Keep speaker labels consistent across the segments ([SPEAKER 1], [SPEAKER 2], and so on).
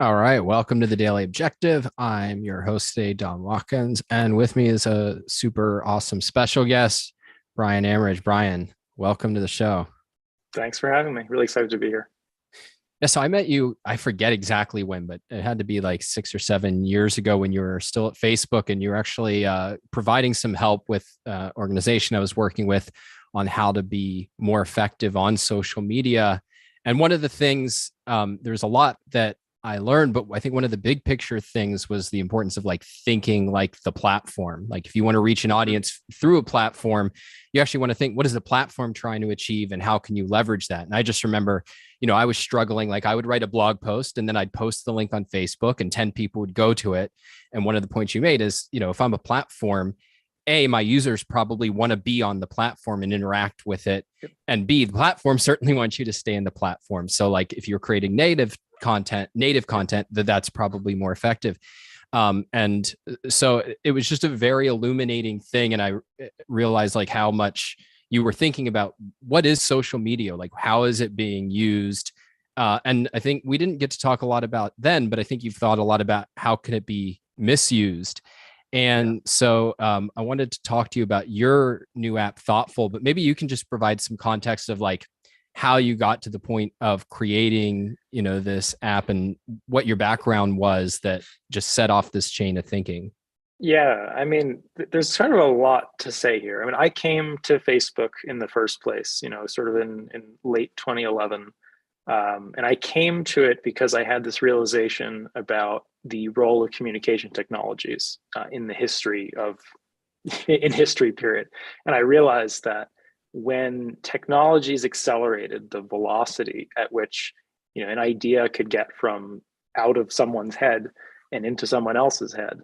[SPEAKER 1] All right, welcome to the Daily Objective. I'm your host today, Don Watkins, and with me is a super awesome special guest, Brian Amerige. Brian, welcome to the show.
[SPEAKER 2] Thanks for having me. Really excited to be here.
[SPEAKER 1] Yeah, so I met you, I forget exactly when, but it had to be like 6 or 7 years ago when you were still at Facebook and you were actually providing some help with organization I was working with on how to be more effective on social media. And one of the things, there's a lot that I learned, but I think one of the big picture things was the importance of like thinking like the platform. Like if you want to reach an audience through a platform, you actually want to think, what is the platform trying to achieve and how can you leverage that? And I just remember, I was struggling. Like I would write a blog post and then I'd post the link on Facebook and 10 people would go to it. And one of the points you made is, if I'm a platform, A, my users probably want to be on the platform and interact with it. And B, the platform certainly wants you to stay in the platform. So like if you're creating native content, that's probably more effective. And so it was just a very illuminating thing. And I realized like how much you were thinking about what is social media, like how is it being used? And I think we didn't get to talk a lot about then, but I think you've thought a lot about how can it be misused. And so I wanted to talk to you about your new app, Thoughtful, but maybe you can just provide some context of like how you got to the point of creating, this app and what your background was that just set off this chain of thinking.
[SPEAKER 2] Yeah, I mean, there's kind of a lot to say here. I mean, I came to Facebook in the first place, sort of in late 2011. And I came to it because I had this realization about the role of communication technologies in the history of, in history period. And I realized that when technologies accelerated the velocity at which, an idea could get from out of someone's head and into someone else's head,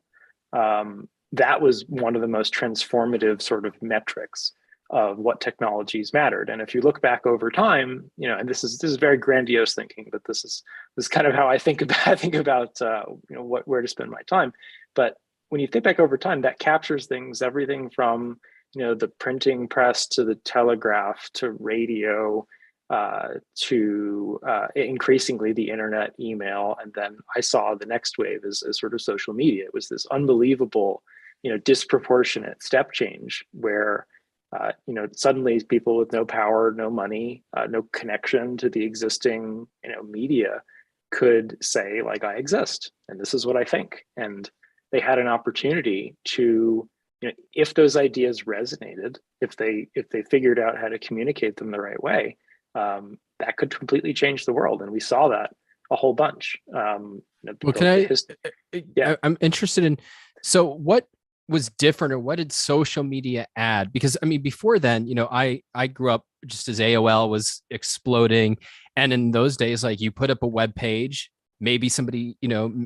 [SPEAKER 2] that was one of the most transformative sort of metrics of what technologies mattered. And if you look back over time, and this is very grandiose thinking, but this is kind of how I think about where to spend my time. But when you think back over time, that captures things, everything from the printing press to the telegraph to radio to increasingly the internet, email, and then I saw the next wave as sort of social media. It was this unbelievable, disproportionate step change where suddenly people with no power, no money, no connection to the existing, media could say like, I exist and this is what I think. And they had an opportunity to, if those ideas resonated, if they figured out how to communicate them the right way, that could completely change the world. And we saw that a whole bunch.
[SPEAKER 1] Well, I'm interested in, so what was different or what did social media add? Because I mean, before then, I grew up just as AOL was exploding. And in those days, like you put up a web page, maybe somebody,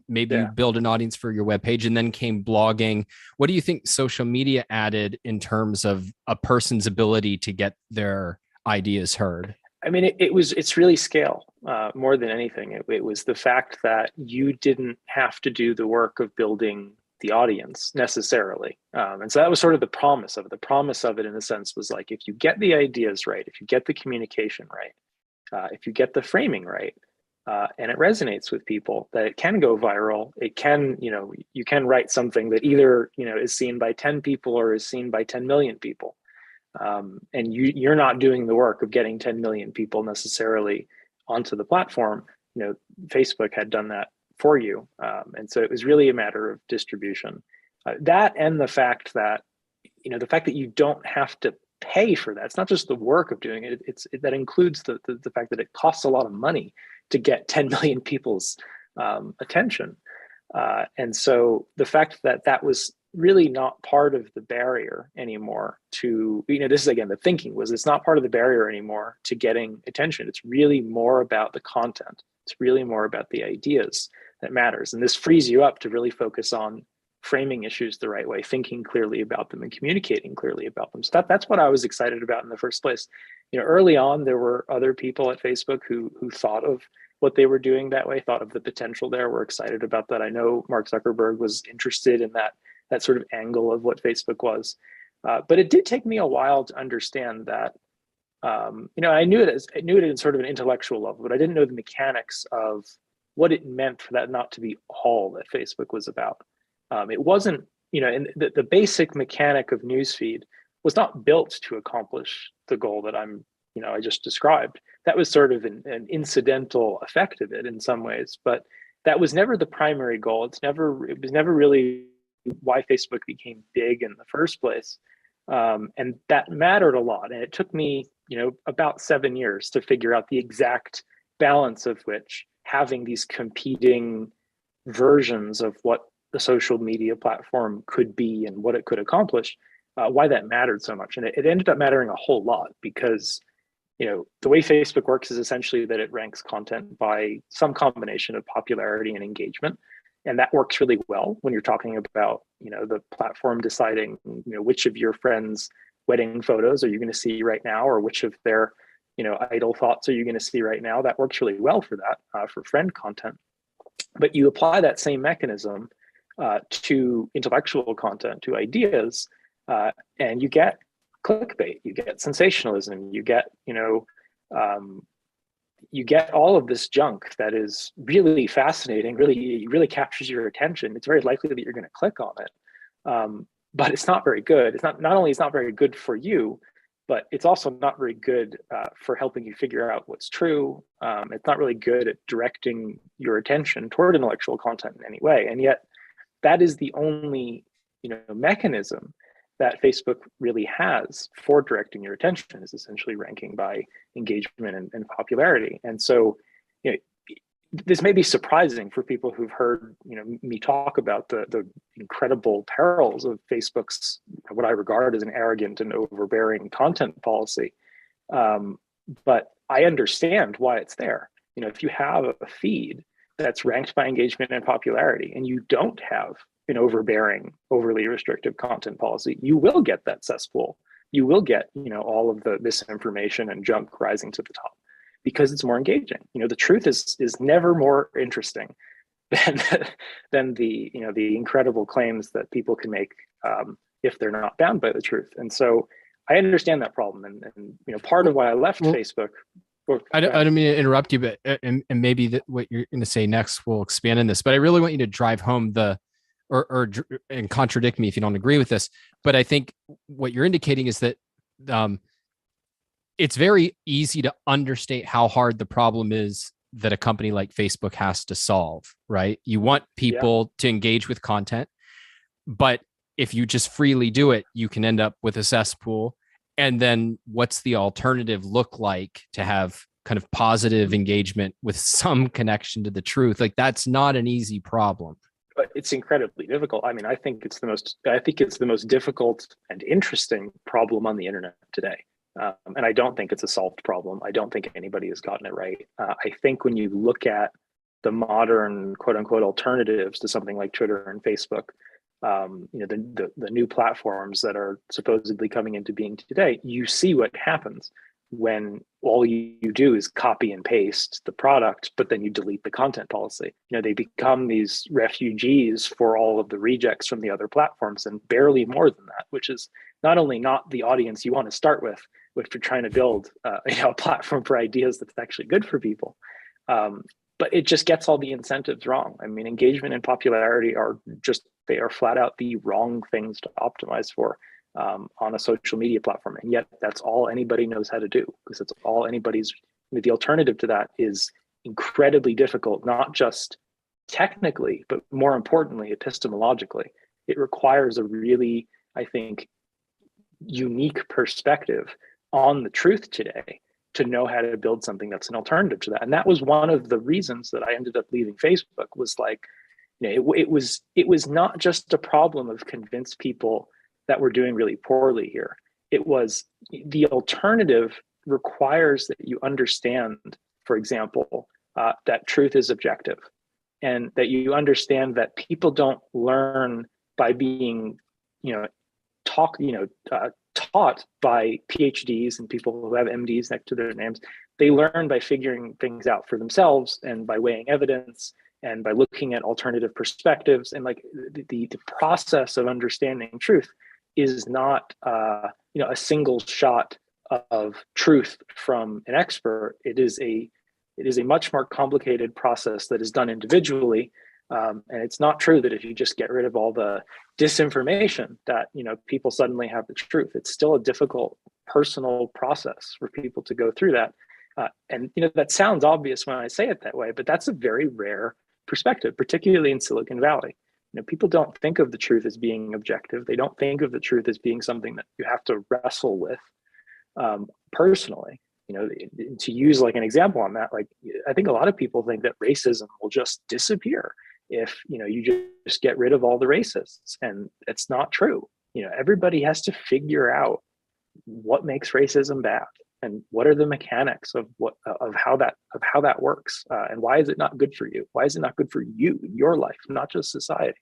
[SPEAKER 1] maybe you build an audience for your web page and then came blogging. What do you think social media added in terms of a person's ability to get their ideas heard?
[SPEAKER 2] I mean, it's really scale more than anything. It was the fact that you didn't have to do the work of building the audience necessarily. And so that was sort of the promise of it. The promise of it in a sense was like, if you get the ideas right, if you get the communication right, if you get the framing right, and it resonates with people, that it can go viral. It can, you can write something that either, is seen by 10 people or is seen by 10 million people. And you're not doing the work of getting 10 million people necessarily onto the platform. Facebook had done that for you. And so it was really a matter of distribution. That and the fact that, you don't have to pay for that. It's not just the work of doing it. That includes the fact that it costs a lot of money to get 10 million people's attention. And so the fact that that was really not part of the barrier anymore to, this is again, the thinking was it's not part of the barrier anymore to getting attention. It's really more about the content. It's really more about the ideas that matters. And this frees you up to really focus on framing issues the right way, thinking clearly about them and communicating clearly about them. So that's what I was excited about in the first place. Early on, there were other people at Facebook who thought of what they were doing that way, thought of the potential there, were excited about that. I know Mark Zuckerberg was interested in that sort of angle of what Facebook was. But it did take me a while to understand that, I knew it in sort of an intellectual level, but I didn't know the mechanics of what it meant for that not to be all that Facebook was about. It wasn't, and the basic mechanic of newsfeed was not built to accomplish the goal that I just described. That was sort of an incidental effect of it in some ways, but that was never the primary goal. It was never really why Facebook became big in the first place. And that mattered a lot. And it took me, about 7 years to figure out the exact balance of which having these competing versions of what the social media platform could be and what it could accomplish, why that mattered so much. And it ended up mattering a whole lot because, the way Facebook works is essentially that it ranks content by some combination of popularity and engagement. And that works really well when you're talking about, the platform deciding, which of your friends' wedding photos are you going to see right now, or which of their, idle thoughts are you going to see right now. That works really well for that, for friend content. But you apply that same mechanism to intellectual content, to ideas, and you get clickbait, you get sensationalism, you get, you get all of this junk that is really fascinating, really captures your attention. It's very likely that you're going to click on it. But it's not very good. It's not only it's not very good for you, but it's also not very good for helping you figure out what's true. It's not really good at directing your attention toward intellectual content in any way. And yet that is the only, mechanism that Facebook really has for directing your attention, is essentially ranking by engagement and popularity. And so, this may be surprising for people who've heard, me talk about the incredible perils of Facebook's, what I regard as an arrogant and overbearing content policy. But I understand why it's there. If you have a feed that's ranked by engagement and popularity, and you don't have an overbearing, overly restrictive content policy, you will get that cesspool. You will get, all of the misinformation and junk rising to the top because it's more engaging. The truth is never more interesting than the incredible claims that people can make if they're not bound by the truth. And so I understand that problem. And part of why I left Facebook.
[SPEAKER 1] I don't mean to interrupt you, but and maybe what you're going to say next will expand on this. But I really want you to drive home and contradict me if you don't agree with this. But I think what you're indicating is that it's very easy to understate how hard the problem is that a company like Facebook has to solve, right? You want people to engage with content, but if you just freely do it, you can end up with a cesspool. And then what's the alternative look like to have kind of positive engagement with some connection to the truth? Like, that's not an easy problem.
[SPEAKER 2] But it's incredibly difficult. I mean, I think it's the most difficult and interesting problem on the internet today. And I don't think it's a solved problem. I don't think anybody has gotten it right. I think when you look at the modern quote unquote alternatives to something like Twitter and Facebook, the new platforms that are supposedly coming into being today, you see what happens when all you do is copy and paste the product, but then you delete the content policy. They become these refugees for all of the rejects from the other platforms, and barely more than that, which is not only not the audience you want to start with if you're trying to build a platform for ideas that's actually good for people. But it just gets all the incentives wrong. I mean, engagement and popularity they are flat out the wrong things to optimize for on a social media platform. And yet that's all anybody knows how to do, because it's all the alternative to that is incredibly difficult, not just technically, but more importantly, epistemologically. It requires a really, I think, unique perspective on the truth today to know how to build something that's an alternative to that. And that was one of the reasons that I ended up leaving Facebook, was like, it was not just a problem of convince people that we're doing really poorly here. It was the alternative requires that you understand, for example, that truth is objective, and that you understand that people don't learn by being, taught by PhDs and people who have MDs next to their names. They learn by figuring things out for themselves and by weighing evidence and by looking at alternative perspectives. And like the process of understanding truth is not a single shot of truth from an expert. It is a It is a much more complicated process that is done individually. And it's not true that if you just get rid of all the disinformation that, people suddenly have the truth. It's still a difficult personal process for people to go through that. And that sounds obvious when I say it that way, but that's a very rare perspective, particularly in Silicon Valley. People don't think of the truth as being objective. They don't think of the truth as being something that you have to wrestle with personally. To use like an example on that, like I think a lot of people think that racism will just disappear if you just get rid of all the racists, and it's not true. Everybody has to figure out what makes racism bad and what are the mechanics of how that works, and why is it not good for you? Why is it not good for you, your life, not just society?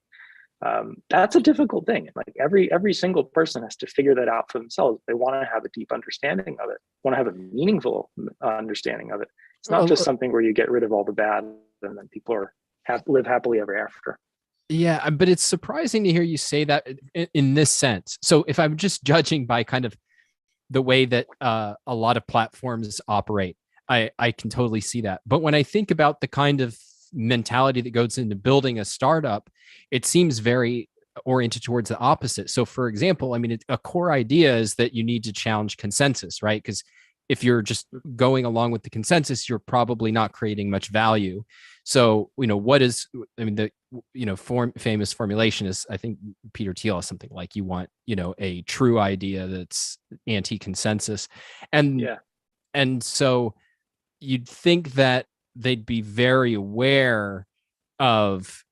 [SPEAKER 2] That's a difficult thing. Like every single person has to figure that out for themselves. They want to have a deep understanding of it, want to have a meaningful understanding of it. It's not just something where you get rid of all the bad and then people live happily ever after.
[SPEAKER 1] Yeah, but it's surprising to hear you say that in this sense. So if I'm just judging by kind of the way that a lot of platforms operate, I can totally see that. But when I think about the kind of mentality that goes into building a startup, it seems very oriented towards the opposite. So for example, I mean, a core idea is that you need to challenge consensus, right? Because if you're just going along with the consensus, you're probably not creating much value. So, the famous formulation is, I think Peter Thiel has something like, you want, a true idea that's anti-consensus. And so you'd think that they'd be very aware of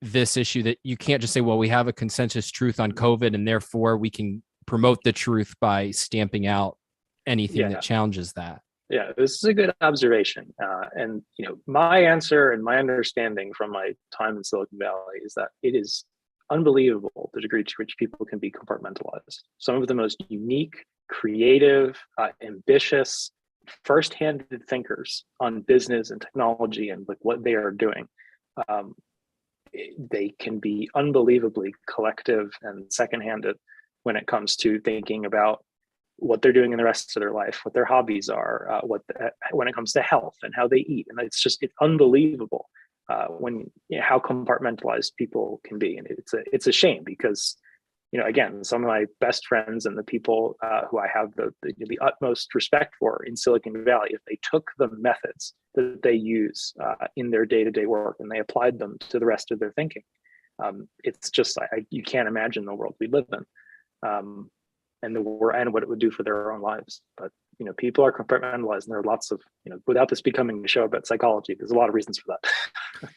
[SPEAKER 1] this issue, that you can't just say, well, we have a consensus truth on COVID and therefore we can promote the truth by stamping out anything that challenges that.
[SPEAKER 2] Yeah, this is a good observation. And my answer and my understanding from my time in Silicon Valley is that it is unbelievable the degree to which people can be compartmentalized. Some of the most unique, creative, ambitious, first-handed thinkers on business and technology and like what they are doing. They can be unbelievably collective and second-handed when it comes to thinking about what they're doing in the rest of their life, what their hobbies are, when it comes to health and how they eat. And it's unbelievable when how compartmentalized people can be. And it's a shame because, again, some of my best friends and the people who I have the utmost respect for in Silicon Valley, if they took the methods that they use in their day-to-day work and they applied them to the rest of their thinking, it's just, you can't imagine the world we live in. And what it would do for their own lives. But people are compartmentalized, and there are lots of without this becoming a show about psychology, there's a lot of reasons for that.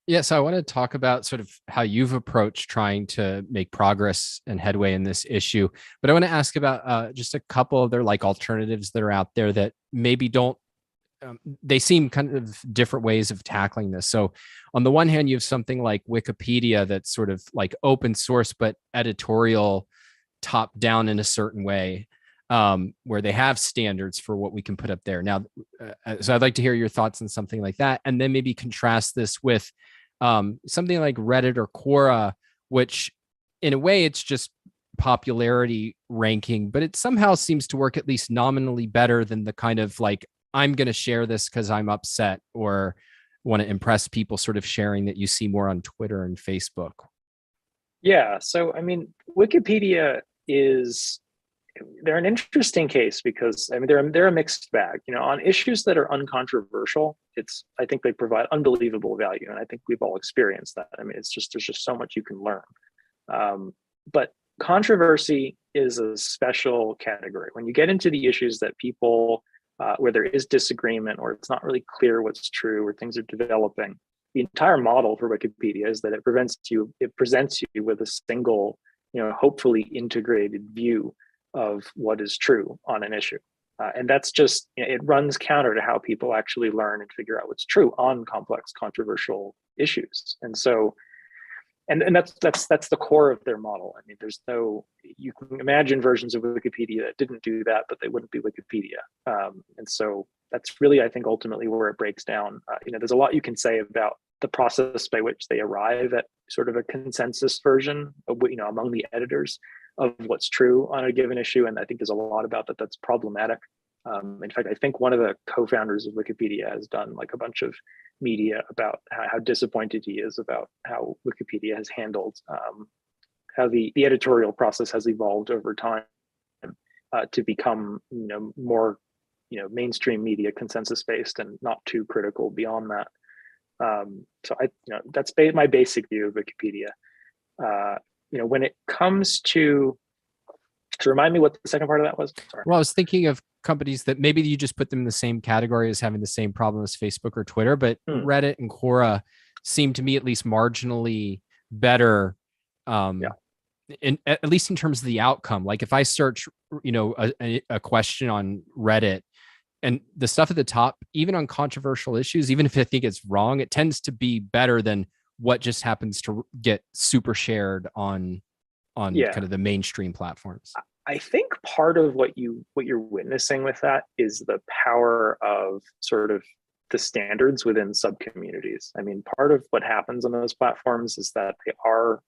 [SPEAKER 1] Yeah, so I want to talk about sort of how you've approached trying to make progress and headway in this issue, but I want to ask about just a couple of their like alternatives that are out there that maybe don't. They seem kind of different ways of tackling this. So on the one hand, you have something like Wikipedia that's sort of like open source but editorial, top down in a certain way, where they have standards for what we can put up there. Now, so I'd like to hear your thoughts on something like that, and then maybe contrast this with something like Reddit or Quora, which in a way it's just popularity ranking, but it somehow seems to work at least nominally better than the kind of like, I'm going to share this because I'm upset or want to impress people sort of sharing that you see more on Twitter and Facebook.
[SPEAKER 2] Yeah, so I mean, Wikipedia they're an interesting case because I mean they're a mixed bag. On issues that are uncontroversial, I think they provide unbelievable value, and I think we've all experienced that. I mean, there's just so much you can learn. But controversy is a special category. When you get into the issues that people where there is disagreement or it's not really clear what's true or things are developing, the entire model for Wikipedia is that it presents you with a single, hopefully integrated view of what is true on an issue. And that's just, it runs counter to how people actually learn and figure out what's true on complex, controversial issues. And so, and that's the core of their model. I mean, you can imagine versions of Wikipedia that didn't do that, but they wouldn't be Wikipedia. And so that's really, I think, ultimately where it breaks down. There's a lot you can say about the process by which they arrive at sort of a consensus version of, among the editors of what's true on a given issue. And I think there's a lot about that's problematic. In fact, I think one of the co-founders of Wikipedia has done like a bunch of media about how disappointed he is about how Wikipedia has handled how the editorial process has evolved over time to become more mainstream media consensus based and not too critical beyond that. So that's my basic view of Wikipedia. When it comes to remind me what the second part of that was. Sorry.
[SPEAKER 1] Well, I was thinking of companies that maybe you just put them in the same category as having the same problem as Facebook or Twitter, but Reddit and Quora seem to me at least marginally better. At least in terms of the outcome. Like if I search, a question on Reddit, and the stuff at the top, even on controversial issues, even if I think it's wrong, it tends to be better than what just happens to get super shared on kind of the mainstream platforms.
[SPEAKER 2] I think part of what you're witnessing with that is the power of sort of the standards within sub-communities. I mean, part of what happens on those platforms is that they are,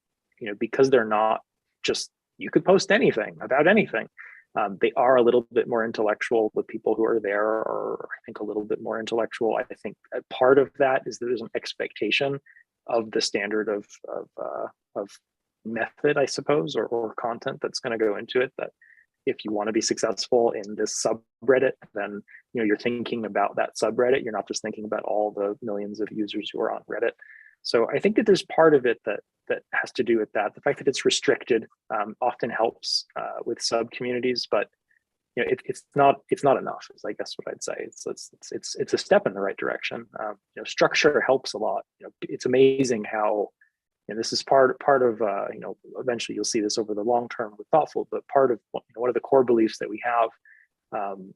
[SPEAKER 2] because they're not just, you could post anything about anything. They are a little bit more intellectual. The people who are there are, I think, a little bit more intellectual. I think part of that is that there's an expectation of the standard of method, I suppose, or content that's going to go into it. That if you want to be successful in this subreddit, then you're thinking about that subreddit. You're not just thinking about all the millions of users who are on Reddit. So I think that there's part of it that has to do with that. The fact that it's restricted often helps with sub communities, but it's not enough. Is I guess what I'd say. It's a step in the right direction. Structure helps a lot. It's amazing how, and this is part of eventually you'll see this over the long term with Thoughtful, but part of one of the core beliefs that we have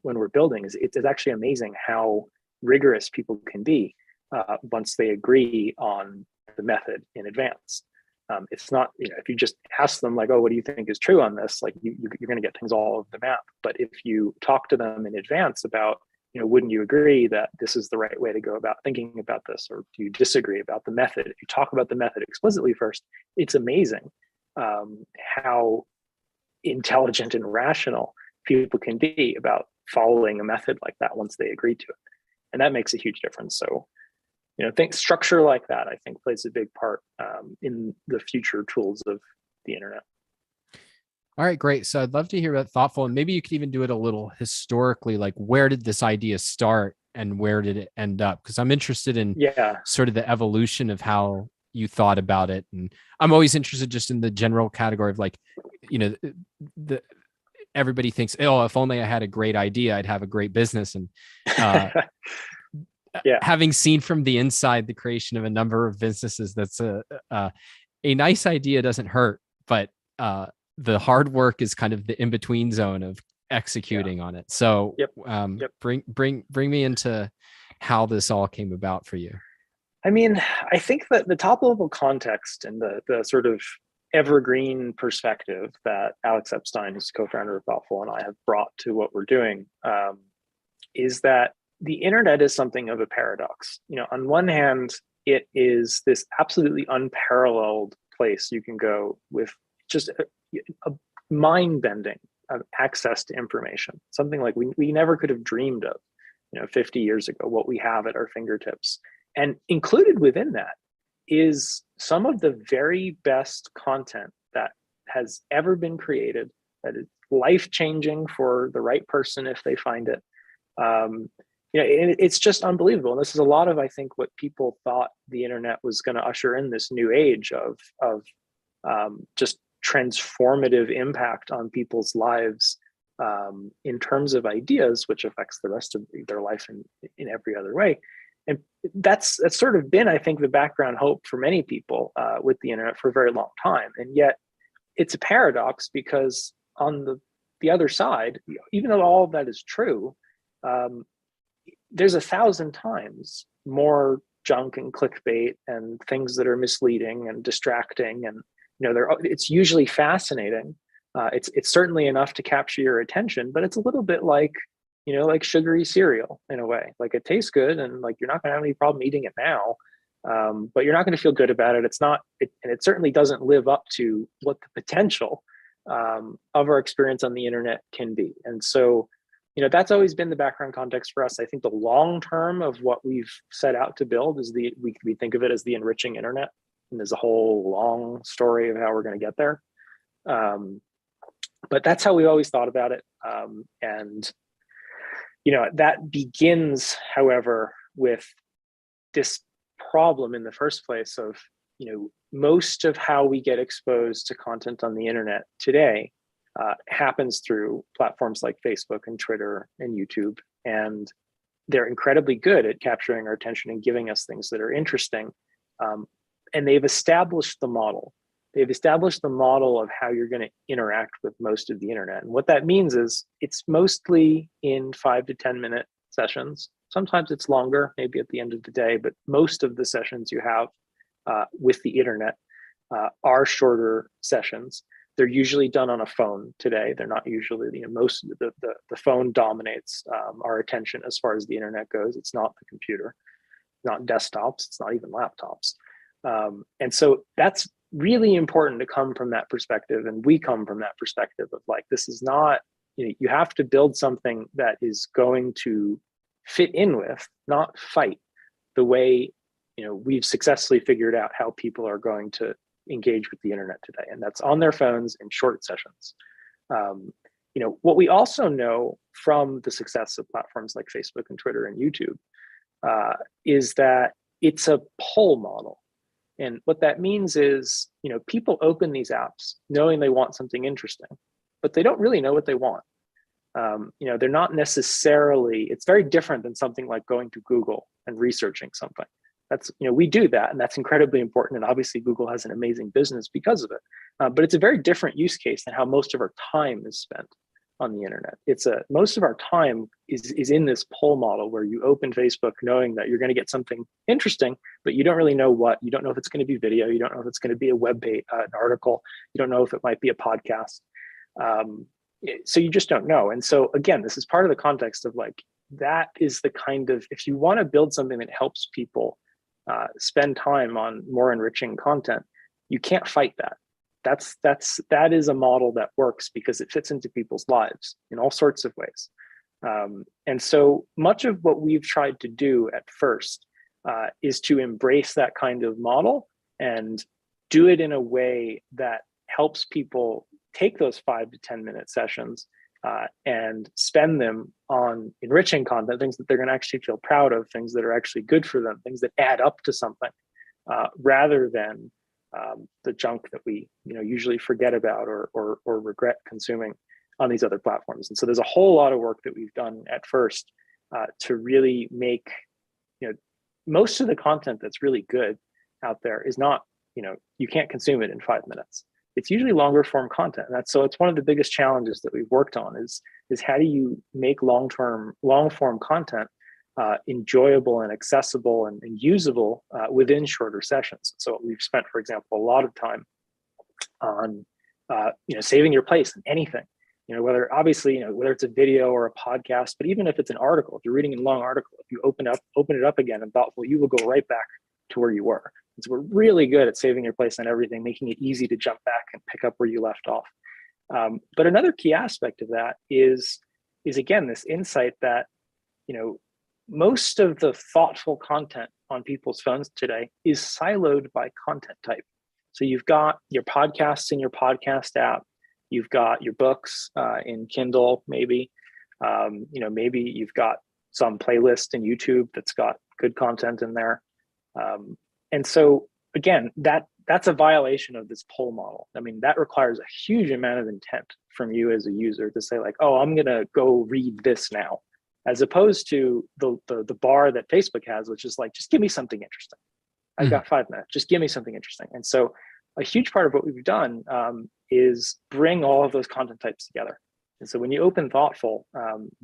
[SPEAKER 2] when we're building is it's actually amazing how rigorous people can be once they agree on the method in advance. It's not, if you just ask them like, oh, what do you think is true on this? Like you're going to get things all over the map. But if you talk to them in advance about, wouldn't you agree that this is the right way to go about thinking about this? Or do you disagree about the method? If you talk about the method explicitly first, it's amazing how intelligent and rational people can be about following a method like that once they agree to it. And that makes a huge difference. So, think structure like that, I think, plays a big part in the future tools of the internet.
[SPEAKER 1] All right, great. So I'd love to hear about Thoughtful, and maybe you could even do it a little historically, like where did this idea start and where did it end up? Because I'm interested in sort of the evolution of how you thought about it. And I'm always interested just in the general category of like, everybody thinks, oh, if only I had a great idea, I'd have a great business. And having seen from the inside the creation of a number of businesses, that's a nice idea doesn't hurt, but the hard work is kind of the in-between zone of executing on it. So bring me into how this all came about for you.
[SPEAKER 2] I mean, I think that the top level context and the sort of evergreen perspective that Alex Epstein, who's co-founder of Thoughtful, and I have brought to what we're doing is that the internet is something of a paradox. On one hand, it is this absolutely unparalleled place you can go with just a mind-bending access to information, something like we never could have dreamed of 50 years ago, what we have at our fingertips. And included within that is some of the very best content that has ever been created, that is life-changing for the right person if they find it. It's just unbelievable. And this is a lot of, I think, what people thought the internet was going to usher in, this new age of just transformative impact on people's lives in terms of ideas, which affects the rest of their life in every other way. And that's sort of been, I think, the background hope for many people with the internet for a very long time. And yet it's a paradox because on the other side, even though all of that is true, there's 1,000 times more junk and clickbait and things that are misleading and distracting. And, it's usually fascinating. It's certainly enough to capture your attention, but it's a little bit like, like sugary cereal in a way. Like it tastes good and like you're not going to have any problem eating it now, but you're not going to feel good about it. And it certainly doesn't live up to what the potential of our experience on the internet can be. And so, that's always been the background context for us. I think the long term of what we've set out to build is we think of it as the enriching internet, and there's a whole long story of how we're going to get there. But that's how we always thought about it. And that begins, however, with this problem in the first place of, most of how we get exposed to content on the internet today happens through platforms like Facebook and Twitter and YouTube. And they're incredibly good at capturing our attention and giving us things that are interesting. And they've established the model. They've established the model of how you're going to interact with most of the internet. And what that means is it's mostly in 5 to 10 minute sessions. Sometimes it's longer, maybe at the end of the day, but most of the sessions you have with the internet are shorter sessions. They're usually done on a phone today. They're not usually, most of the phone dominates our attention as far as the internet goes. It's not the computer, not desktops, it's not even laptops. And so that's really important to come from that perspective. And we come from that perspective of like, this is not, you have to build something that is going to fit in with, not fight the way, we've successfully figured out how people are going to engage with the internet today. And that's on their phones in short sessions. What we also know from the success of platforms like Facebook and Twitter and YouTube is that it's a pull model. And what that means is, people open these apps knowing they want something interesting, but they don't really know what they want. They're not necessarily, it's very different than something like going to Google and researching something. That's, we do that, and that's incredibly important. And obviously Google has an amazing business because of it. But it's a very different use case than how most of our time is spent on the internet. Most of our time is in this pull model where you open Facebook knowing that you're going to get something interesting, but you don't really know what. You don't know if it's going to be video. You don't know if it's going to be a web page, an article. You don't know if it might be a podcast. So you just don't know. And so again, this is part of the context of like, that is the kind of, if you want to build something that helps people spend time on more enriching content, you can't fight that. That is a model that works because it fits into people's lives in all sorts of ways. And so much of what we've tried to do at first is to embrace that kind of model and do it in a way that helps people take those 5 to 10 minute sessions and spend them on enriching content, things that they're going to actually feel proud of, things that are actually good for them, things that add up to something, rather than the junk that we usually forget about or regret consuming on these other platforms. And so there's a whole lot of work that we've done at first to really make most of the content that's really good out there is not, you can't consume it in 5 minutes. It's usually longer form content. And so it's one of the biggest challenges that we've worked on is how do you make long form content enjoyable and accessible and usable within shorter sessions. So we've spent, for example, a lot of time on saving your place in anything. Whether it's a video or a podcast, but even if it's an article, if you're reading a long article, if you open it up again and thoughtful, you will go right back to where you were. And so we're really good at saving your place on everything, making it easy to jump back and pick up where you left off. But another key aspect of that is again, this insight that, most of the thoughtful content on people's phones today is siloed by content type. So you've got your podcasts in your podcast app, you've got your books in Kindle, maybe, maybe you've got some playlist in YouTube that's got good content in there. And so again, that's a violation of this pull model. I mean, that requires a huge amount of intent from you as a user to say like, oh, I'm going to go read this now, as opposed to the bar that Facebook has, which is like, just give me something interesting. I've got 5 minutes, just give me something interesting. And so a huge part of what we've done is bring all of those content types together. And so when you open Thoughtful,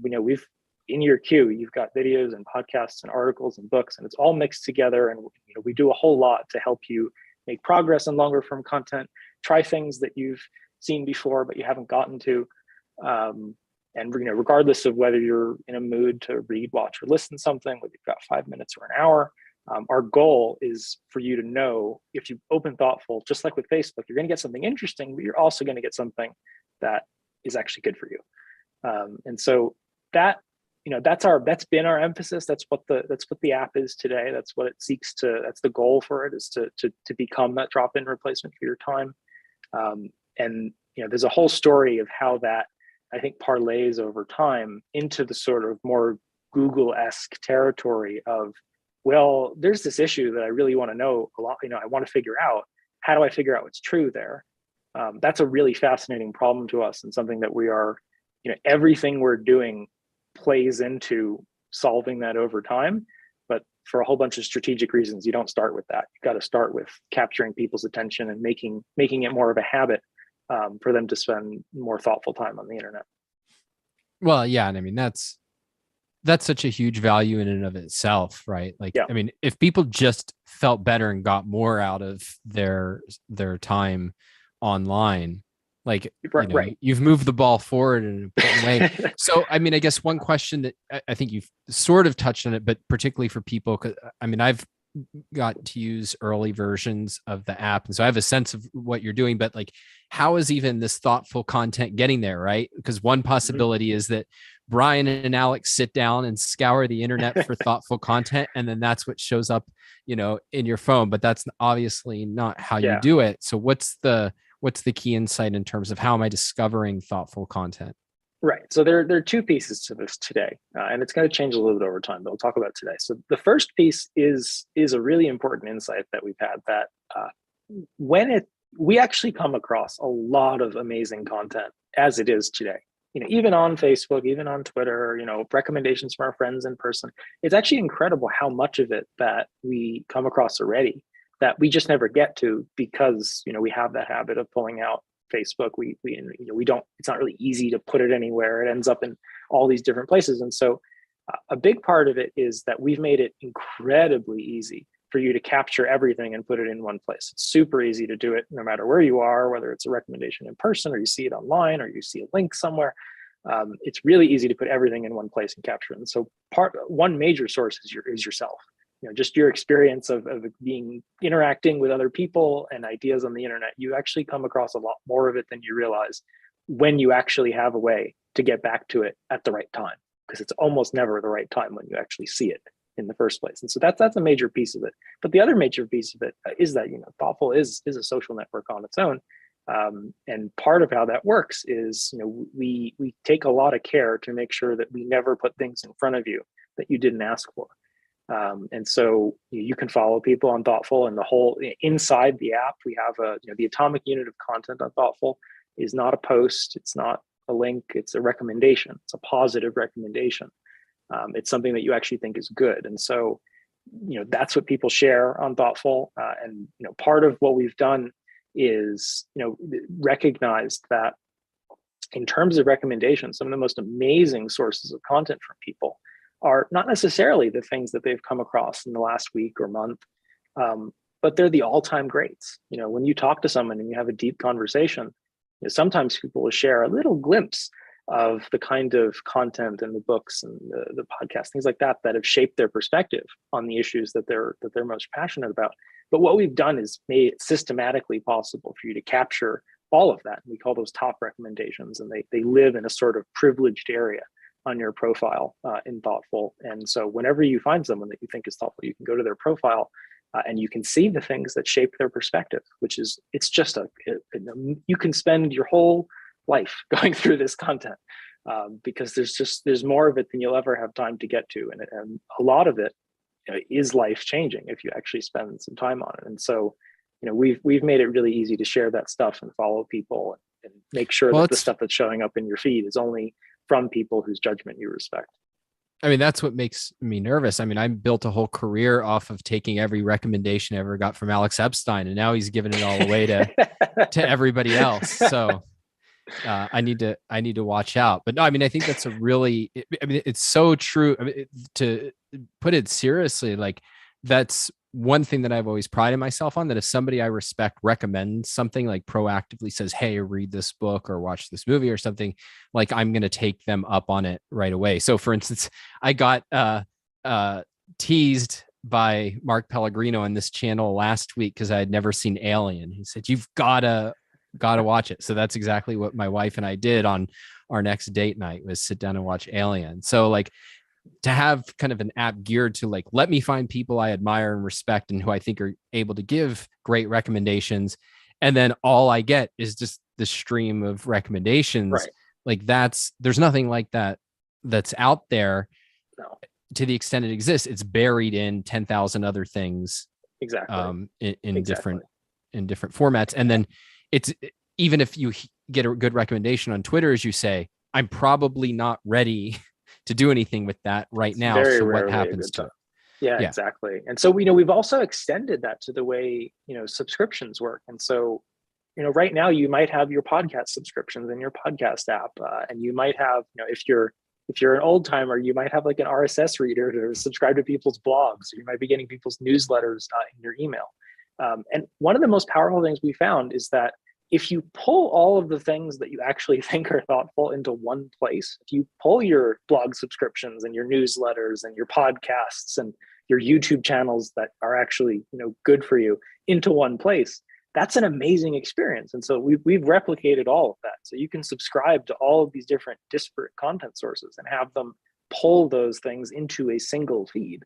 [SPEAKER 2] we've in your queue, you've got videos and podcasts and articles and books, and it's all mixed together. And we do a whole lot to help you make progress on longer form content, try things that you've seen before but you haven't gotten to. And regardless of whether you're in a mood to read, watch, or listen to something, whether you've got 5 minutes or an hour, our goal is for you to know if you open Thoughtful, just like with Facebook, you're going to get something interesting, but you're also going to get something that is actually good for you. And so that, that's been our emphasis. That's what the app is today. That's what it seeks to, that's the goal for it, is to become that drop-in replacement for your time. And there's a whole story of how that, I think, parlays over time into the sort of more Google-esque territory of, well, there's this issue that I really want to know a lot. I want to figure out, how do I figure out what's true there? That's a really fascinating problem to us, and something that we are, everything we're doing plays into solving that over time. But for a whole bunch of strategic reasons, you don't start with that. You got to start with capturing people's attention and making it more of a habit for them to spend more thoughtful time on the internet.
[SPEAKER 1] Well, yeah, and I mean that's such a huge value in and of itself, right? Like, yeah. I mean, if people just felt better and got more out of their time online, like, right. You've moved the ball forward in an important way. So, I mean, I guess one question that I think you've sort of touched on it, but particularly for people, because I mean, I've got to use early versions of the app, and so I have a sense of what you're doing, but like, how is even this thoughtful content getting there, right? Because one possibility is that Brian and Alex sit down and scour the internet for thoughtful content, and then that's what shows up, in your phone. But that's obviously not how you do it. So what's the key insight in terms of how am I discovering thoughtful content?
[SPEAKER 2] Right. So there are two pieces to this today, and it's going to change a little bit over time, but we'll talk about it today. So the first piece is a really important insight that we've had, that we actually come across a lot of amazing content as it is today. Even on Facebook, even on Twitter, recommendations from our friends in person. It's actually incredible how much of it that we come across already that we just never get to, because we have that habit of pulling out Facebook. We don't. It's not really easy to put it anywhere. It ends up in all these different places, and so a big part of it is that we've made it incredibly easy for you to capture everything and put it in one place. It's super easy to do it no matter where you are, whether it's a recommendation in person or you see it online or you see a link somewhere. It's really easy to put everything in one place and capture it. And so one major source is yourself. Just your experience of interacting with other people and ideas on the internet. You actually come across a lot more of it than you realize when you actually have a way to get back to it at the right time, because it's almost never the right time when you actually see it in the first place. And so that's a major piece of it. But the other major piece of it is that, Thoughtful is a social network on its own. And part of how that works is, we take a lot of care to make sure that we never put things in front of you that you didn't ask for. And so you can follow people on Thoughtful, and the whole inside the app, we have the atomic unit of content on Thoughtful is not a post. It's not a link. It's a recommendation. It's a positive recommendation. It's something that you actually think is good. And so, that's what people share on Thoughtful. And, part of what we've done is, recognized that in terms of recommendations, some of the most amazing sources of content from people are not necessarily the things that they've come across in the last week or month, but they're the all-time greats. When you talk to someone and you have a deep conversation, sometimes people will share a little glimpse of the kind of content and the books and the podcasts, things like that have shaped their perspective on the issues that they're most passionate about. But what we've done is made it systematically possible for you to capture all of that. We call those top recommendations, and they live in a sort of privileged area on your profile in Thoughtful. And so whenever you find someone that you think is thoughtful, you can go to their profile and you can see the things that shape their perspective, which is, it's just you can spend your whole life going through this content because there's more of it than you'll ever have time to get to. And a lot of it is life changing if you actually spend some time on it. And so, we've made it really easy to share that stuff and follow people and make sure that the stuff that's showing up in your feed is only from people whose judgment you respect.
[SPEAKER 1] I mean, that's what makes me nervous. I mean, I built a whole career off of taking every recommendation I ever got from Alex Epstein, and now he's giving it all away to everybody else. So I need to watch out. But no, I mean, I think that's it's so true. I mean, to put it seriously, like, that's one thing that I've always prided myself on, that if somebody I respect recommends something, like proactively says, hey, read this book or watch this movie or something, like, I'm going to take them up on it right away. So for instance, I got teased by Mark Pellegrino on this channel last week because I had never seen Alien. He said, you've got to watch it. So that's exactly what my wife and I did on our next date night was sit down and watch Alien. So like to have kind of an app geared to like, let me find people I admire and respect and who I think are able to give great recommendations. And then all I get is just the stream of recommendations.
[SPEAKER 2] Right.
[SPEAKER 1] Like there's nothing like that that's out there.
[SPEAKER 2] No.
[SPEAKER 1] To the extent it exists, it's buried in 10,000 other things.
[SPEAKER 2] Exactly.
[SPEAKER 1] In different formats. And then it's, even if you get a good recommendation on Twitter, as you say, I'm probably not ready to do anything with that right now.
[SPEAKER 2] Very
[SPEAKER 1] So what
[SPEAKER 2] rarely a
[SPEAKER 1] happens
[SPEAKER 2] good
[SPEAKER 1] to
[SPEAKER 2] time.
[SPEAKER 1] it?
[SPEAKER 2] Yeah, exactly. And so, we've also extended that to the way, subscriptions work. And so, right now you might have your podcast subscriptions in your podcast app, and you might have, if you're an old timer, you might have like an RSS reader to subscribe to people's blogs. Or you might be getting people's newsletters in your email. And one of the most powerful things we found is that if you pull all of the things that you actually think are thoughtful into one place, if you pull your blog subscriptions and your newsletters and your podcasts and your YouTube channels that are actually, good for you into one place, that's an amazing experience. And so we've replicated all of that. So you can subscribe to all of these different disparate content sources and have them pull those things into a single feed.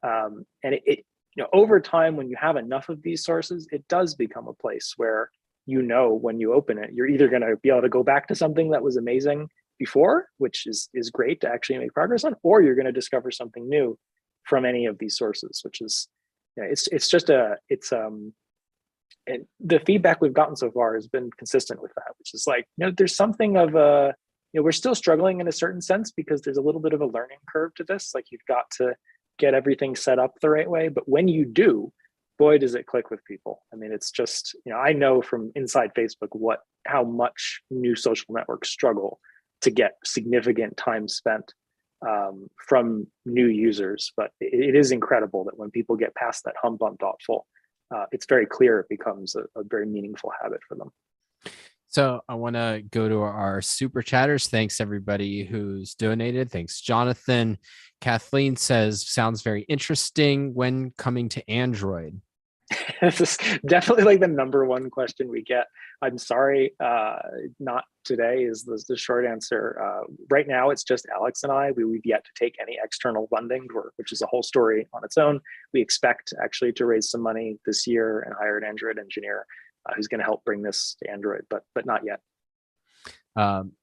[SPEAKER 2] And it over time, when you have enough of these sources, it does become a place where, when you open it, you're either going to be able to go back to something that was amazing before, which is great to actually make progress on, or you're going to discover something new from any of these sources, which is, and the feedback we've gotten so far has been consistent with that, which is like, there's something of a, we're still struggling in a certain sense because there's a little bit of a learning curve to this. Like you've got to get everything set up the right way. But when you do, boy, does it click with people. I mean, it's just, I know from inside Facebook how much new social networks struggle to get significant time spent from new users. But it is incredible that when people get past that hump on thoughtful, it's very clear it becomes a very meaningful habit for them.
[SPEAKER 1] So I want to go to our super chatters. Thanks everybody who's donated. Thanks, Jonathan. Kathleen says, sounds very interesting. When coming to Android?
[SPEAKER 2] This is definitely like the number one question we get. I'm sorry, not today is the short answer. Right now, it's just Alex and I. We've yet to take any external funding, which is a whole story on its own. We expect actually to raise some money this year and hire an Android engineer who's going to help bring this to Android, but not yet.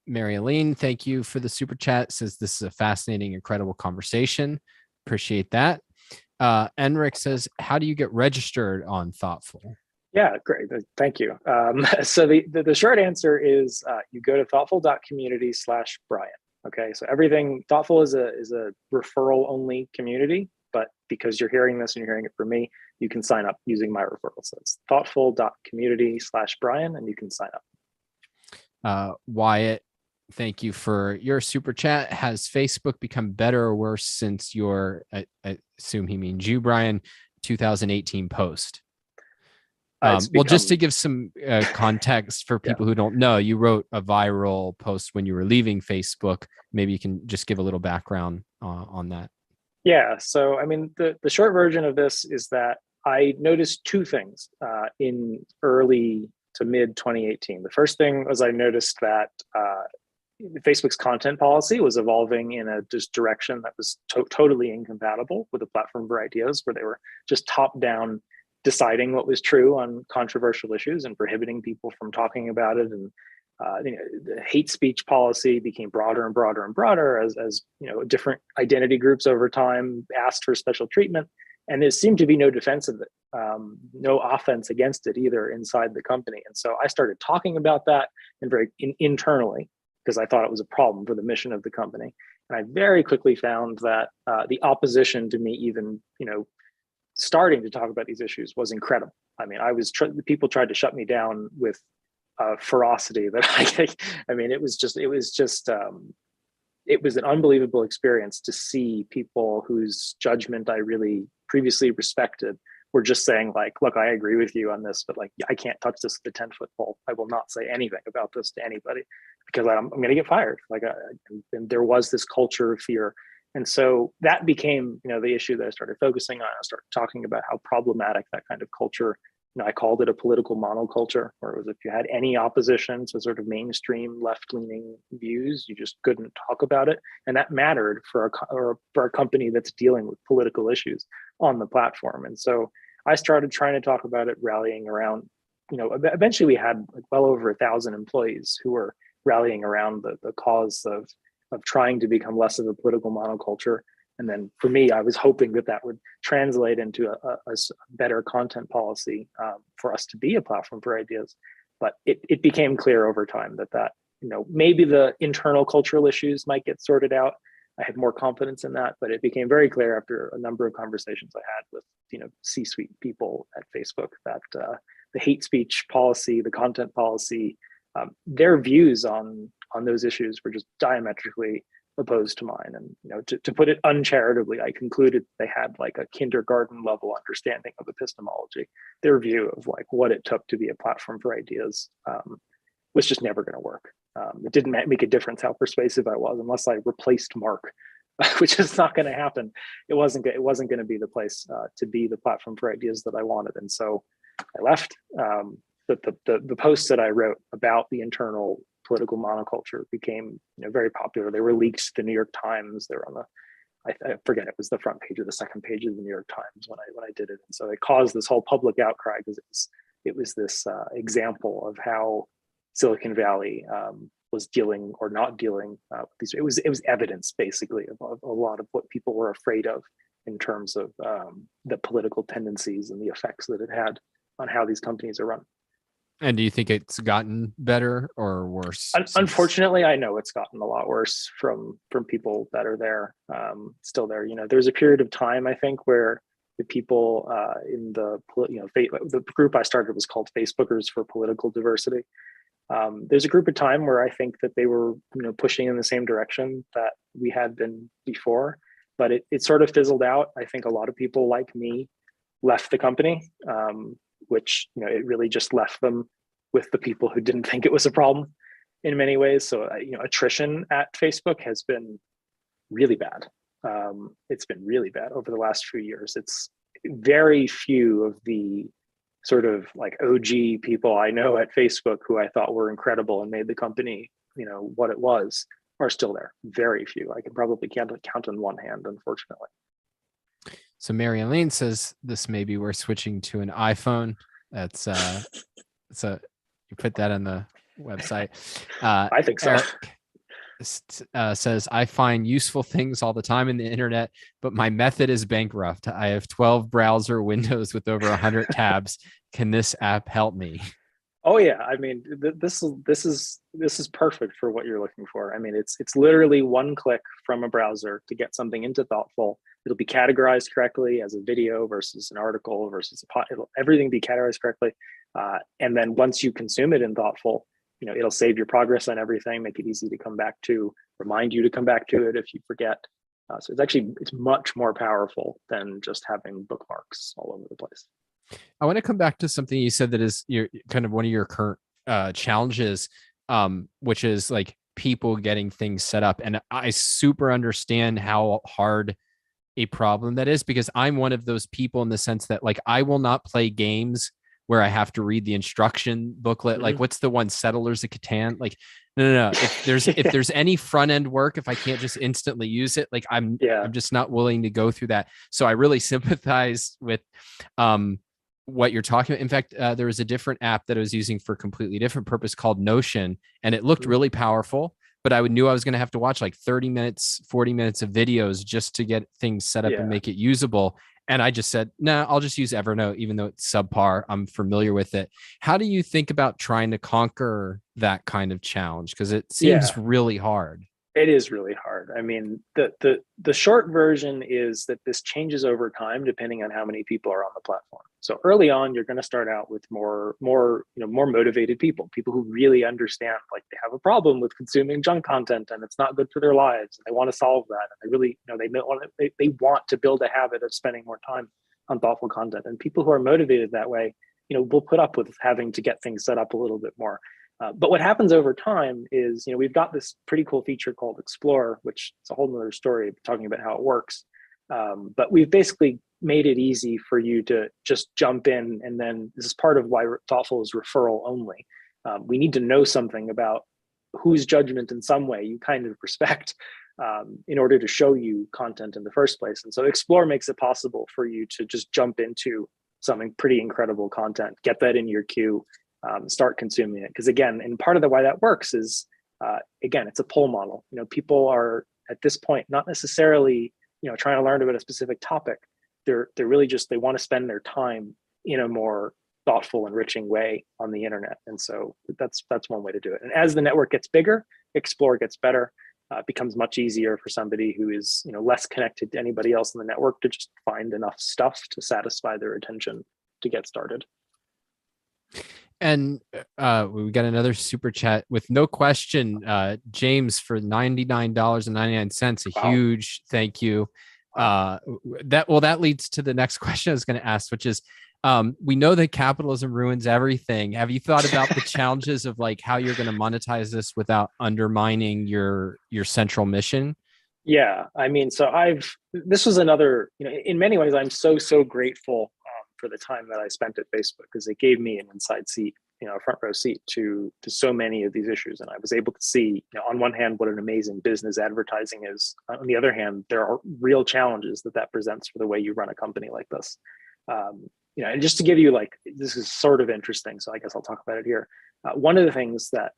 [SPEAKER 1] Mary Aline, thank you for the super chat. Says this is a fascinating, incredible conversation. Appreciate that. Enric says, how do you get registered on Thoughtful?
[SPEAKER 2] Yeah, great. Thank you. So the short answer is you go to thoughtful.community/Brian. Okay, so everything Thoughtful is a referral only community, but because you're hearing this and you're hearing it from me, you can sign up using my referral. So it's thoughtful.community/Brian, and you can sign up.
[SPEAKER 1] Wyatt, thank you for your super chat. Has Facebook become better or worse since your, I assume he means you, Brian, 2018 post? Well, just to give some context for people who don't know, you wrote a viral post when you were leaving Facebook. Maybe you can just give a little background on that.
[SPEAKER 2] Yeah. So, I mean, the short version of this is that I noticed two things in early to mid 2018. The first thing was I noticed that Facebook's content policy was evolving in a direction that was totally incompatible with the platform for ideas, where they were just top down deciding what was true on controversial issues and prohibiting people from talking about it. And the hate speech policy became broader and broader and broader as different identity groups over time asked for special treatment. And there seemed to be no defense of it, no offense against it either inside the company. And so I started talking about that and internally, because I thought it was a problem for the mission of the company. And I very quickly found that the opposition to me even, starting to talk about these issues was incredible. I mean, people tried to shut me down with ferocity that it was an unbelievable experience to see people whose judgment I really previously respected were just saying like, look, I agree with you on this, but like, I can't touch this with a 10-foot pole. I will not say anything about this to anybody because I'm going to get fired. And there was this culture of fear. And so that became, the issue that I started focusing on. I started talking about how problematic that kind of culture I called it a political monoculture, where it was if you had any opposition to sort of mainstream left-leaning views, you just couldn't talk about it. And that mattered for a company that's dealing with political issues on the platform. And so I started trying to talk about it, rallying around, eventually we had like well over 1,000 employees who were rallying around the cause of trying to become less of a political monoculture. And then for me, I was hoping that would translate into a better content policy for us to be a platform for ideas. But it became clear over time that maybe the internal cultural issues might get sorted out. I had more confidence in that, but it became very clear after a number of conversations I had with C-suite people at Facebook that the hate speech policy, the content policy, their views on those issues were just diametrically opposed to mine. And to put it uncharitably, I concluded they had like a kindergarten level understanding of epistemology. Their view of like what it took to be a platform for ideas was just never going to work. It didn't make a difference how persuasive I was unless I replaced Mark, which is not going to happen. It wasn't going to be the place to be the platform for ideas that I wanted. And so I left. The posts that I wrote about the internal political monoculture became very popular. They were leaked to the New York Times. They were on I forget, it was the front page or the second page of the New York Times when I did it. And so it caused this whole public outcry because it was this example of how Silicon Valley was dealing or not dealing with these. It was evidence basically of a lot of what people were afraid of in terms of the political tendencies and the effects that it had on how these companies are run.
[SPEAKER 1] And do you think it's gotten better or worse?
[SPEAKER 2] Unfortunately, I know it's gotten a lot worse from people that are there, still there. There's a period of time, I think, where the people in the group I started was called Facebookers for Political Diversity. There's a group of time where I think that they were pushing in the same direction that we had been before, but it sort of fizzled out. I think a lot of people like me left the company, which it really just left them with the people who didn't think it was a problem in many ways. So attrition at Facebook has been really bad. It's been really bad over the last few years. It's very few of the sort of like OG people I know at Facebook who I thought were incredible and made the company what it was are still there. Very few. I can probably count on one hand, unfortunately.
[SPEAKER 1] So Mary Elaine says this may be worth switching to an iPhone. That's you put that on the website.
[SPEAKER 2] I think so.
[SPEAKER 1] Eric says, I find useful things all the time in the internet, but my method is bankrupt. I have 12 browser windows with over 100 tabs. Can this app help me?
[SPEAKER 2] Oh yeah, I mean, this is perfect for what you're looking for. I mean, it's literally one click from a browser to get something into Thoughtful. It'll be categorized correctly as a video versus an article versus everything be categorized correctly. And then once you consume it in Thoughtful, it'll save your progress on everything, make it easy to come back to, remind you to come back to it if you forget. So it's much more powerful than just having bookmarks all over the place.
[SPEAKER 1] I want to come back to something you said that is your kind of one of your current challenges, which is like people getting things set up. And I super understand how hard a problem that is, because I'm one of those people in the sense that like I will not play games where I have to read the instruction booklet. Like what's the one, Settlers of Catan? Like, no. If there's any front end work, if I can't just instantly use it, like I'm just not willing to go through that. So I really sympathize with what you're talking about. In fact, there was a different app that I was using for a completely different purpose called Notion, and it looked really powerful, but I knew I was going to have to watch like 30 minutes, 40 minutes of videos just to get things set up and make it usable. And I just said, nah, I'll just use Evernote, even though it's subpar. I'm familiar with it. How do you think about trying to conquer that kind of challenge? Because it seems really hard.
[SPEAKER 2] It is really hard. I mean, the short version is that this changes over time depending on how many people are on the platform. So early on, you're going to start out with more motivated people who really understand, like they have a problem with consuming junk content and it's not good for their lives, and they want to solve that. And they really, they want to build a habit of spending more time on thoughtful content. And people who are motivated that way, will put up with having to get things set up a little bit more. But what happens over time is, we've got this pretty cool feature called Explore, which is a whole nother story talking about how it works. But we've basically made it easy for you to just jump in. And then this is part of why Thoughtful is referral only. We need to know something about whose judgment in some way you kind of respect in order to show you content in the first place. And so Explore makes it possible for you to just jump into something pretty incredible content, get that in your queue, start consuming it. Because again, and part of the why that works is, again, it's a pull model. People are at this point not necessarily trying to learn about a specific topic. They're really just, they want to spend their time in a more thoughtful, enriching way on the internet. And so that's one way to do it. And as the network gets bigger, Explore gets better. It becomes much easier for somebody who is less connected to anybody else in the network to just find enough stuff to satisfy their attention to get started.
[SPEAKER 1] And we got another super chat with no question, James, for $99.99. A huge thank you. That leads to the next question I was going to ask, which is, we know that capitalism ruins everything. Have you thought about the challenges of like how you're going to monetize this without undermining your central mission?
[SPEAKER 2] Yeah, I mean, so this was another, in many ways, I'm so grateful for the time that I spent at Facebook, because it gave me an inside seat, a front row seat to so many of these issues. And I was able to see, on one hand, what an amazing business advertising is. On the other hand, there are real challenges that presents for the way you run a company like this. And just to give you this is sort of interesting, so I guess I'll talk about it here. One of the things that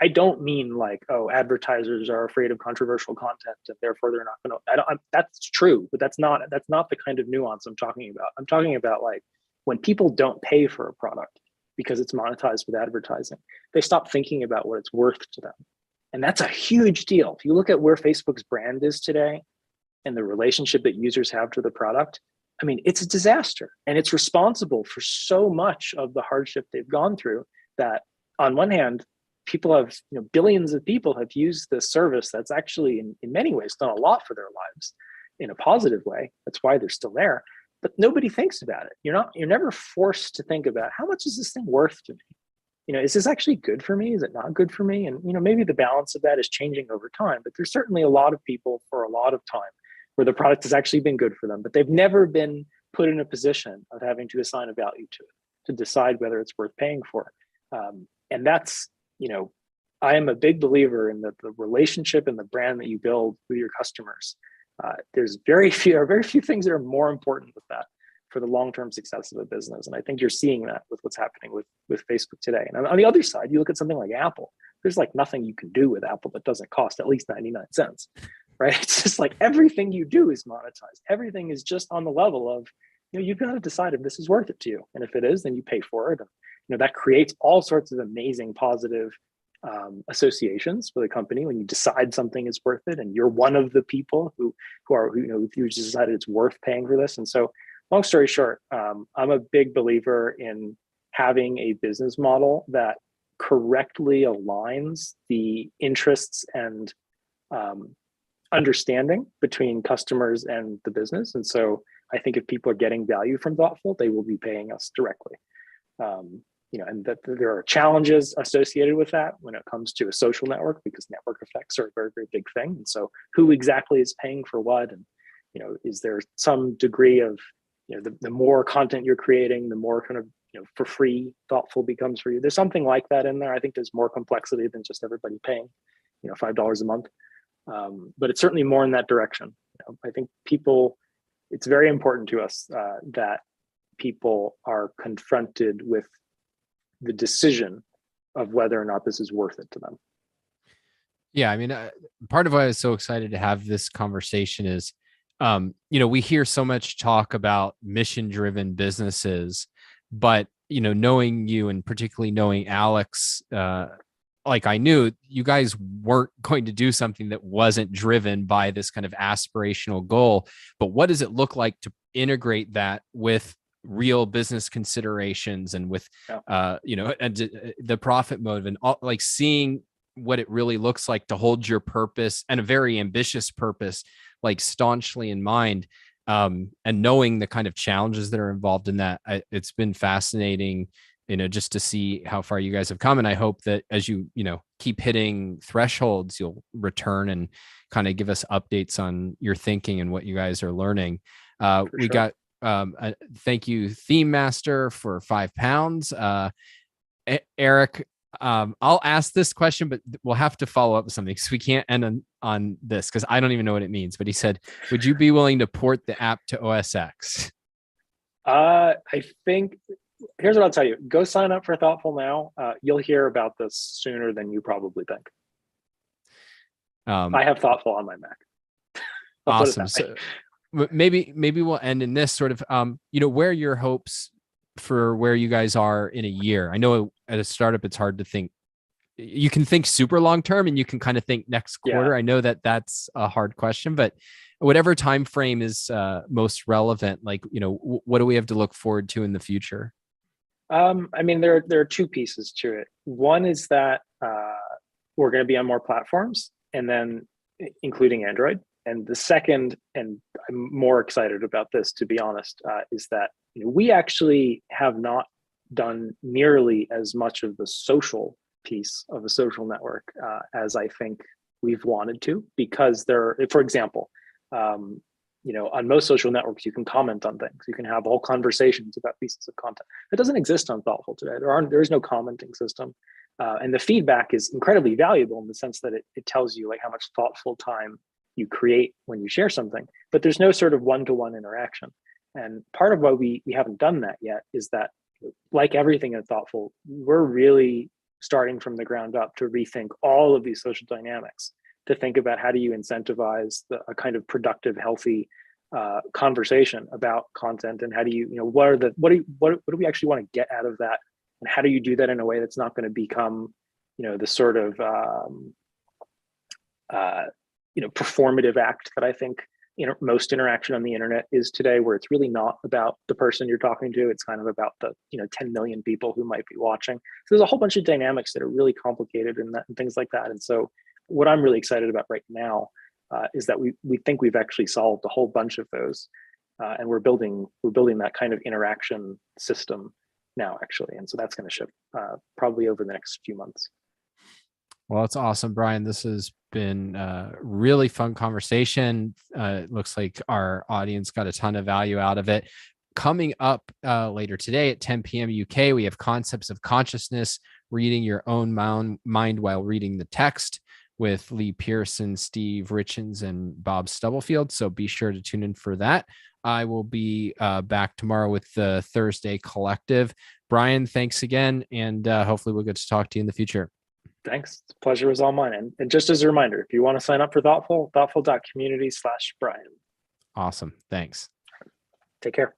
[SPEAKER 2] I don't mean advertisers are afraid of controversial content and therefore they're not going to. That's true, but that's not the kind of nuance I'm talking about. I'm talking about when people don't pay for a product because it's monetized with advertising, they stop thinking about what it's worth to them, and that's a huge deal. If you look at where Facebook's brand is today and the relationship that users have to the product, I mean, it's a disaster, and it's responsible for so much of the hardship they've gone through. That on one hand, people have, billions of people have used this service that's actually in many ways done a lot for their lives in a positive way. That's why they're still there, but nobody thinks about it. You're never forced to think about how much is this thing worth to me? Is this actually good for me? Is it not good for me? And, maybe the balance of that is changing over time, but there's certainly a lot of people for a lot of time where the product has actually been good for them, but they've never been put in a position of having to assign a value to it, to decide whether it's worth paying for. And that's, I am a big believer in the relationship and the brand that you build with your customers. There's very few things that are more important with that for the long-term success of a business. And I think you're seeing that with what's happening with Facebook today. And on the other side, you look at something like Apple. There's nothing you can do with Apple that doesn't cost at least 99 cents. Right? It's just everything you do is monetized. Everything is just on the level of, you've got to decide if this is worth it to you. And if it is, then you pay for it. And, that creates all sorts of amazing positive associations for the company when you decide something is worth it. And you're one of the people who decided it's worth paying for this. And so long story short, I'm a big believer in having a business model that correctly aligns the interests and understanding between customers and the business. And so I think if people are getting value from Thoughtful, they will be paying us directly. And that there are challenges associated with that when it comes to a social network, because network effects are a very, very big thing. And so who exactly is paying for what? And, is there some degree of, the more content you're creating, the more kind of, for free Thoughtful becomes for you. There's something like that in there. I think there's more complexity than just everybody paying, $5 a month. But it's certainly more in that direction. I think it's very important to us that people are confronted with the decision of whether or not this is worth it to them.
[SPEAKER 1] Yeah, I mean, part of why I was so excited to have this conversation is, we hear so much talk about mission-driven businesses, but, knowing you and particularly knowing Alex, I knew you guys weren't going to do something that wasn't driven by this kind of aspirational goal. But what does it look like to integrate that with real business considerations and with, and the profit motive and all, seeing what it really looks like to hold your purpose, and a very ambitious purpose, staunchly in mind, and knowing the kind of challenges that are involved in that. It's been fascinating, just to see how far you guys have come. And I hope that as you keep hitting thresholds, you'll return and kind of give us updates on your thinking and what you guys are learning.
[SPEAKER 2] For
[SPEAKER 1] We
[SPEAKER 2] sure.
[SPEAKER 1] got a thank you theme master for £5. Eric, I'll ask this question, but we'll have to follow up with something because we can't end on this because I don't even know what it means. But he said, would you be willing to port the app to OS X?
[SPEAKER 2] I think here's what I'll tell you. Go sign up for Thoughtful now. You'll hear about this sooner than you probably think. I have Thoughtful on my Mac.
[SPEAKER 1] Awesome. So maybe we'll end in this sort of, where are your hopes for where you guys are in a year? I know at a startup, it's hard to think. You can think super long term and you can kind of think next quarter. I know that that's a hard question, but whatever time frame is most relevant, like, what do we have to look forward to in the future?
[SPEAKER 2] I mean, there are two pieces to it. One is that we're going to be on more platforms, and then including Android. And the second, and I'm more excited about this, to be honest, is that we actually have not done nearly as much of the social piece of a social network as I think we've wanted to, because for example, on most social networks, you can comment on things. You can have whole conversations about pieces of content. That doesn't exist on Thoughtful today. There is no commenting system. And the feedback is incredibly valuable in the sense that it tells you like how much thoughtful time you create when you share something, but there's no sort of one-to-one interaction. And part of why we haven't done that yet is that, like everything in Thoughtful, we're really starting from the ground up to rethink all of these social dynamics, to think about how do you incentivize a kind of productive, healthy conversation about content, and how do you, what do we actually want to get out of that, and how do you do that in a way that's not going to become, the sort of performative act that I think most interaction on the internet is today, where it's really not about the person you're talking to. It's kind of about the 10 million people who might be watching. So there's a whole bunch of dynamics that are really complicated and things like that. And so what I'm really excited about right now is that we think we've actually solved a whole bunch of those, and we're building that kind of interaction system now, actually. And so that's going to ship probably over the next few months.
[SPEAKER 1] Well, it's awesome, Brian. This has been a really fun conversation. It looks like our audience got a ton of value out of it. Coming up later today at 10 p.m. UK, we have Concepts of Consciousness, reading your own mind while reading the text, with Lee Pearson, Steve Richens, and Bob Stubblefield. So be sure to tune in for that. I will be back tomorrow with the Thursday Collective. Brian, thanks again. And hopefully we'll get to talk to you in the future.
[SPEAKER 2] Thanks. The pleasure was all mine. And just as a reminder, if you want to sign up for thoughtful.community/Brian.
[SPEAKER 1] Awesome. Thanks.
[SPEAKER 2] Take care.